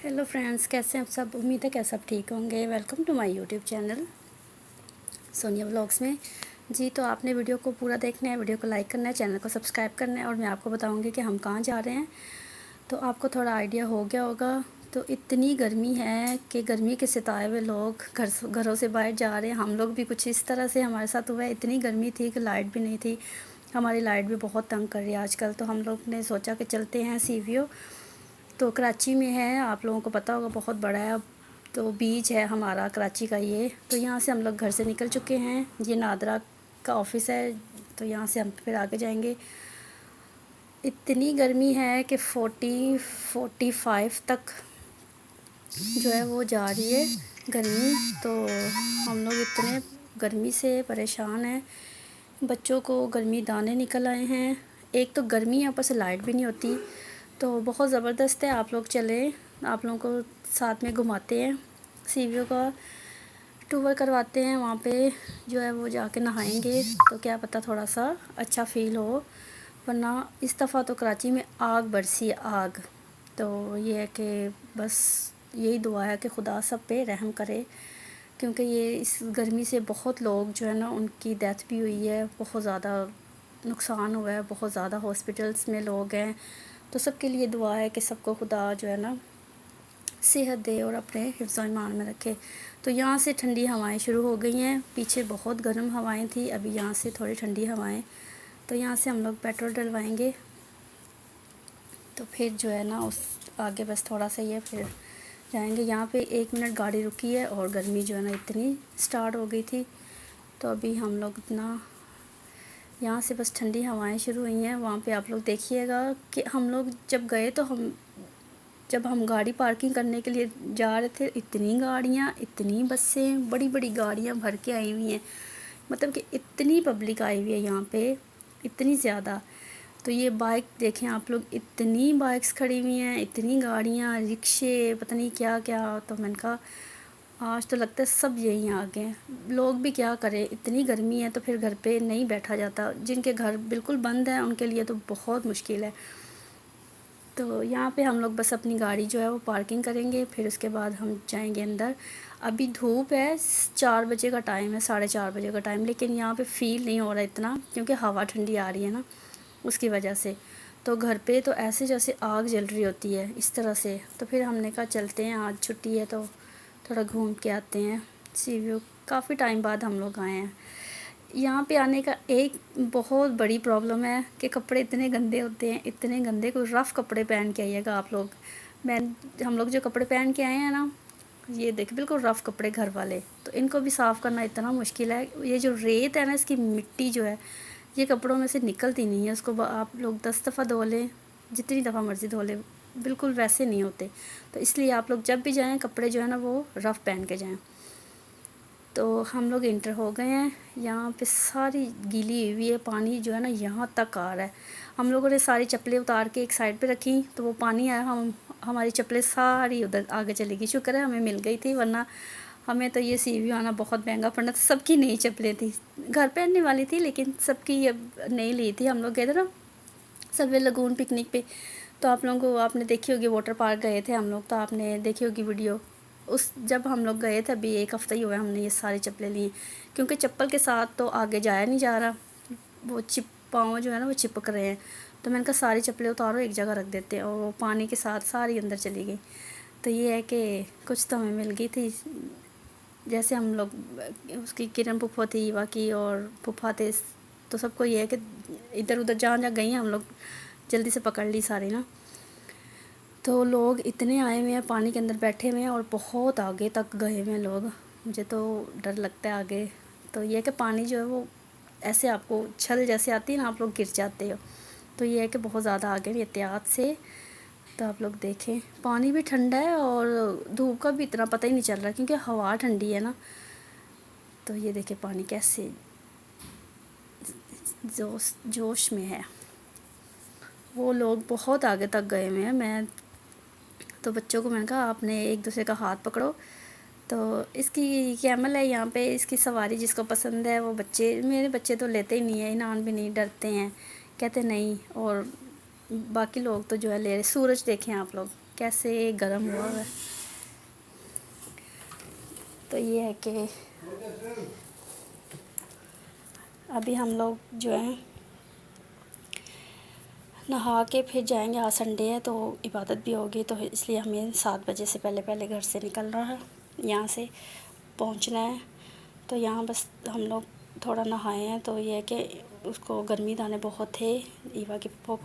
Hello friends, कैसे हैं आप सब। उम्मीद है कि सब ठीक होंगे। Welcome to my YouTube channel Sonia vlogs में। जी, तो आपने वीडियो को पूरा देखना है, वीडियो को लाइक करना है, चैनल को सब्सक्राइब करना है और मैं आपको बताऊंगी कि हम कहाँ जा रहे हैं। तो आपको थोड़ा आइडिया हो गया होगा। तो इतनी गर्मी है कि गर्मी के सताए हुए लोग घरों से बाहर जा रहे हैं। हम लोग भी कुछ इस तरह से हमारे साथ हुआ है। इतनी गर्मी थी कि लाइट भी नहीं थी। हमारी लाइट भी बहुत तंग कर रही है आजकल। तो हम लोग ने सोचा कि चलते हैं सीवीओ। तो कराची में है, आप लोगों को पता होगा, बहुत बड़ा है। तो बीच है हमारा कराची का ये। तो यहाँ से हम लोग घर से निकल चुके हैं। ये नादरा का ऑफिस है। तो यहाँ से हम फिर आगे जाएंगे। इतनी गर्मी है कि 45 तक जो है वो जा रही है गर्मी। तो हम लोग इतने गर्मी से परेशान हैं। बच्चों को गर्मी दाने निकल आए हैं। एक तो गर्मी यहाँ पर से लाइट भी नहीं होती। तो बहुत ज़बरदस्त है। आप लोग चलें, आप लोगों को साथ में घुमाते हैं, सीवीओ का टूर करवाते हैं। वहाँ पे जो है वो जाके नहाएंगे तो क्या पता थोड़ा सा अच्छा फ़ील हो। वरना इस दफ़ा तो कराची में आग बरसी, आग। तो ये है कि बस यही दुआ है कि खुदा सब पे रहम करे, क्योंकि ये इस गर्मी से बहुत लोग जो है ना उनकी डेथ भी हुई है। बहुत ज़्यादा नुकसान हुआ है, बहुत ज़्यादा हॉस्पिटल्स में लोग हैं। तो सबके लिए दुआ है कि सबको खुदा जो है ना सेहत दे और अपने हिफ्ज़ ईमान में रखे। तो यहाँ से ठंडी हवाएं शुरू हो गई हैं। पीछे बहुत गर्म हवाएं थी, अभी यहाँ से थोड़ी ठंडी हवाएं। तो यहाँ से हम लोग पेट्रोल डलवाएंगे। तो फिर जो है ना उस आगे बस थोड़ा सा ये फिर जाएंगे। यहाँ पे 1 मिनट गाड़ी रुकी है और गर्मी जो है ना इतनी स्टार्ट हो गई थी। तो अभी हम लोग इतना यहाँ से बस ठंडी हवाएं शुरू हुई हैं। वहाँ पे आप लोग देखिएगा कि हम लोग जब गए तो जब हम गाड़ी पार्किंग करने के लिए जा रहे थे, इतनी गाड़ियाँ, इतनी बसें, बड़ी बड़ी गाड़ियाँ भर के आई हुई हैं। मतलब कि इतनी पब्लिक आई हुई है यहाँ पे, इतनी ज़्यादा। तो ये बाइक देखें आप लोग, इतनी बाइक्स खड़ी हुई हैं, इतनी गाड़ियाँ, रिक्शे, पता नहीं क्या क्या। तो मैंने कहा आज तो लगता है सब यहीं आ गए हैं। लोग भी क्या करें, इतनी गर्मी है तो फिर घर पे नहीं बैठा जाता। जिनके घर बिल्कुल बंद हैं उनके लिए तो बहुत मुश्किल है। तो यहाँ पे हम लोग बस अपनी गाड़ी जो है वो पार्किंग करेंगे, फिर उसके बाद हम जाएंगे अंदर। अभी धूप है, 4 बजे का टाइम है, 4:30 बजे का टाइम, लेकिन यहाँ पे फ़ील नहीं हो रहा इतना, क्योंकि हवा ठंडी आ रही है ना, उसकी वजह से। तो घर पे तो ऐसे जैसे आग जल रही होती है इस तरह से। तो फिर हमने कहा चलते हैं, आज छुट्टी है तो थोड़ा घूम के आते हैं सीवीओ। काफ़ी टाइम बाद हम लोग आए हैं। यहाँ पे आने का एक बहुत बड़ी प्रॉब्लम है कि कपड़े इतने गंदे होते हैं, इतने गंदे। कोई रफ़ कपड़े पहन के आइएगा आप लोग। हम लोग जो कपड़े पहन के आए हैं ना, ये देख बिल्कुल रफ़ कपड़े घर वाले। तो इनको भी साफ़ करना इतना मुश्किल है। ये जो रेत है ना, इसकी मिट्टी जो है ये कपड़ों में से निकलती नहीं है। उसको आप लोग 10 दफ़ा धो लें, जितनी दफ़ा मर्ज़ी धो लें, बिल्कुल वैसे नहीं होते। तो इसलिए आप लोग जब भी जाएँ कपड़े जो है ना वो रफ़ पहन के जाएँ। तो हम लोग इंटर हो गए हैं। यहाँ पे सारी गीली हुई है, पानी जो है ना यहाँ तक आ रहा है। हम लोगों ने सारी चप्पलें उतार के एक साइड पे रखी तो वो पानी आया, हमारी चप्पलें सारी उधर आगे चली गई। शुक्र है हमें मिल गई थी, वरना हमें तो ये सीवी आना बहुत महंगा पड़ना था। सबकी नई चप्पलें थी, घर पहनने वाली थी, लेकिन सबकी अब नई ली थी। हम लोग गए थे ना सलवे लगून पिकनिक पे। तो आप लोगों को, आपने देखी होगी, वाटर पार्क गए थे हम लोग, तो आपने देखी होगी वीडियो। उस जब हम लोग गए थे, अभी 1 हफ़्ता ही हुआ है, हमने ये सारी चप्पलें ली, क्योंकि चप्पल के साथ तो आगे जाया नहीं जा रहा। वो पाँव जो है ना वो चिपक रहे हैं। तो मैंने कहा सारी चप्पलें उतारो, एक जगह रख देते हैं। और वो पानी के साथ सारी अंदर चली गई। तो ये है कि कुछ तो हमें मिल गई थी। जैसे हम लोग, उसकी किरण फूफा थी, बाकी और फूफा थे। तो सबको ये है कि इधर उधर जहाँ जहाँ गई हैं हम लोग जल्दी से पकड़ ली सारी ना। तो लोग इतने आए हुए हैं, पानी के अंदर बैठे हुए हैं और बहुत आगे तक गए हुए हैं लोग। मुझे तो डर लगता है आगे। तो ये है कि पानी जो है वो ऐसे आपको छल जैसे आती है ना, आप लोग गिर जाते हो। तो ये है कि बहुत ज़्यादा आगे भी एहतियात से। तो आप लोग देखें, पानी भी ठंडा है और धूप का भी इतना पता ही नहीं चल रहा, क्योंकि हवा ठंडी है ना। तो ये देखें पानी कैसे जोश में है। वो लोग बहुत आगे तक गए हुए हैं। मैं तो बच्चों को मैंने कहा आपने एक दूसरे का हाथ पकड़ो। तो इसकी कैमल है यहाँ पे, इसकी सवारी जिसको पसंद है वो बच्चे, मेरे बच्चे तो लेते ही नहीं है, इनान भी नहीं, डरते हैं, कहते नहीं। और बाकी लोग तो जो है ले रहे। सूरज देखें आप लोग कैसे गर्म हुआ है। तो ये है कि अभी हम लोग जो है नहा के फिर जाएंगे। आज संडे है तो इबादत भी होगी, तो इसलिए हमें 7 बजे से पहले घर से निकलना है, यहाँ से पहुँचना है। तो यहाँ बस हम लोग थोड़ा नहाए हैं। तो ये है कि उसको गर्मी दाने बहुत थे, ईवा के पप्पो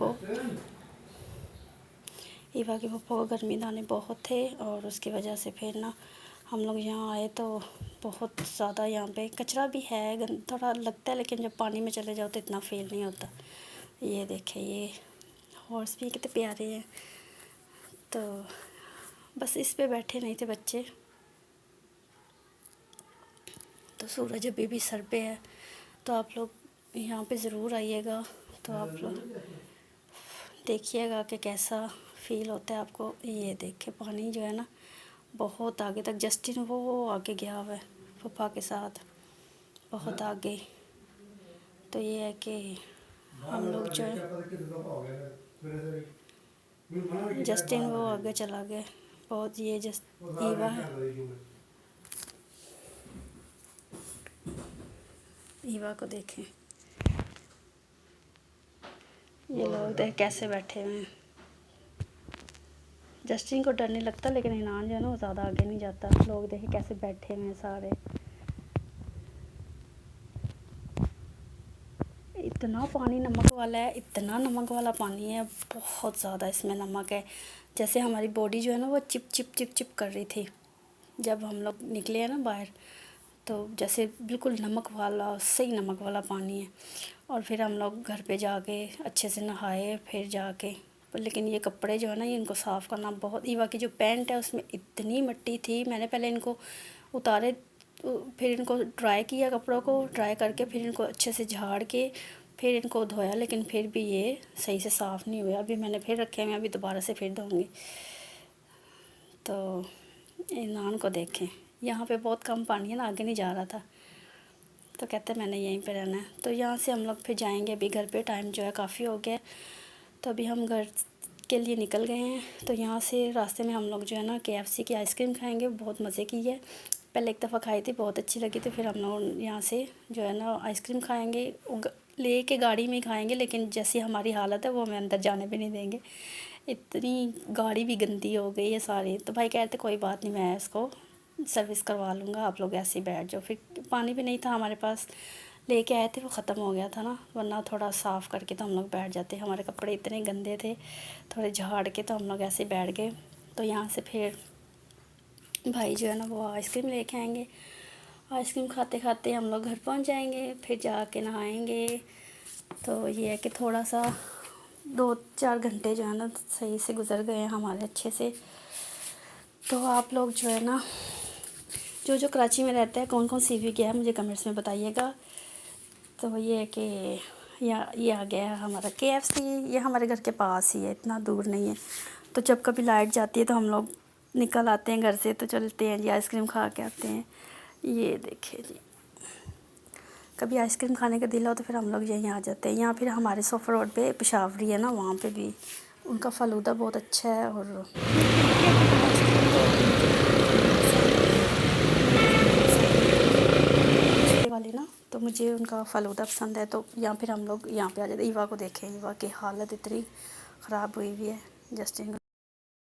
को गर्मी दाने बहुत थे, और उसकी वजह से फिर ना हम लोग यहाँ आए तो बहुत ज़्यादा यहाँ पे कचरा भी है, थोड़ा लगता है, लेकिन जब पानी में चले जाओ तो इतना फील नहीं होता। ये देखे, ये हॉर्स भी कितने प्यारे हैं। तो बस इस पे बैठे नहीं थे बच्चे। तो सूरज अभी भी सर पे है, तो आप लोग यहाँ पे ज़रूर आइएगा। तो आप लोग देखिएगा कि कैसा फील होता है आपको। ये देखे पानी जो है ना बहुत आगे तक, जस्टिन वो आगे गया हुआ है पापा के साथ, बहुत आगे। तो ये है कि हम लोग जो है जस्टिन वो आगे चला गया बहुत। ये ईवा है, ईवा को देखें, ये लोग देख कैसे बैठे हुए हैं। जस्टिन को डर नहीं लगता, लेकिन इनान जो है ना वो ज़्यादा आगे नहीं जाता। लोग देखे कैसे बैठे हुए हैं सारे। इतना पानी नमक वाला है, इतना नमक वाला पानी है, बहुत ज़्यादा इसमें नमक है। जैसे हमारी बॉडी जो है ना वो चिप चिप कर रही थी जब हम लोग निकले हैं ना बाहर। तो जैसे बिल्कुल नमक वाला, सही नमक वाला पानी है। और फिर हम लोग घर पे जाके अच्छे से नहाए फिर जाके। लेकिन ये कपड़े जो है ना, ये इनको साफ़ करना बहुत। ईवा की जो पैंट है उसमें इतनी मिट्टी थी, मैंने पहले इनको उतारे, फिर इनको ड्राई किया, कपड़ों को ड्राई करके फिर इनको अच्छे से झाड़ के फिर इनको धोया, लेकिन फिर भी ये सही से साफ़ नहीं हुआ। अभी मैंने फिर रखे हैं, अभी दोबारा से फिर धोऊंगी। तो इनान को देखें, यहाँ पे बहुत कम पानी है ना, आगे नहीं जा रहा था, तो कहते मैंने यहीं पे रहना है। तो यहाँ से हम लोग फिर जाएंगे अभी घर पे। टाइम जो है काफ़ी हो गया, तो अभी हम घर के लिए निकल गए हैं। तो यहाँ से रास्ते में हम लोग जो है ना KFC की आइसक्रीम खाएंगे, बहुत मज़े की है। पहले एक दफ़ा खाई थी, बहुत अच्छी लगी थी। फिर हम लोग यहाँ से जो है ना आइसक्रीम खाएंगे, ले के गाड़ी में ही खाएंगे, लेकिन जैसी हमारी हालत है वो हमें अंदर जाने भी नहीं देंगे। इतनी गाड़ी भी गंदी हो गई है सारी। तो भाई कहते कोई बात नहीं, मैं इसको सर्विस करवा लूँगा, आप लोग ऐसे ही बैठ जाओ। फिर पानी भी नहीं था हमारे पास, लेके आए थे, वो ख़त्म हो गया था ना, वरना थोड़ा साफ़ करके तो हम लोग बैठ जाते। हमारे कपड़े इतने गंदे थे, थोड़े झाड़ के तो हम लोग ऐसे ही बैठ गए। तो यहाँ से फिर भाई जो है ना वो आइसक्रीम लेके आएंगे। आइसक्रीम खाते खाते हम लोग घर पहुँच जाएंगे, फिर जाके नहाएंगे। तो ये है कि थोड़ा सा 2-4 घंटे जो है ना सही से गुज़र गए हैं हमारे अच्छे से। तो आप लोग जो है ना जो कराची में रहते हैं, कौन कौन CV गया है मुझे कमेंट्स में बताइएगा। तो ये है कि ये आ गया है हमारा KFC। ये हमारे घर के पास ही है, इतना दूर नहीं है। तो जब कभी लाइट जाती है तो हम लोग निकल आते हैं घर से, तो चलते हैं जी आइसक्रीम खा के आते हैं। ये देखिए जी, कभी आइसक्रीम खाने का दिल हो तो फिर हम लोग यहीं आ जाते हैं। यहाँ फिर हमारे सोफा रोड पे पेशावरी है ना, वहाँ पे भी उनका फ़लूदा बहुत अच्छा है। और वाली ना, तो मुझे उनका फ़लूदा पसंद है। तो यहाँ फिर हम लोग यहाँ पे आ जाते हैं। ईवा को देखें, ईवा की हालत इतनी ख़राब हुई हुई है, जस्टिन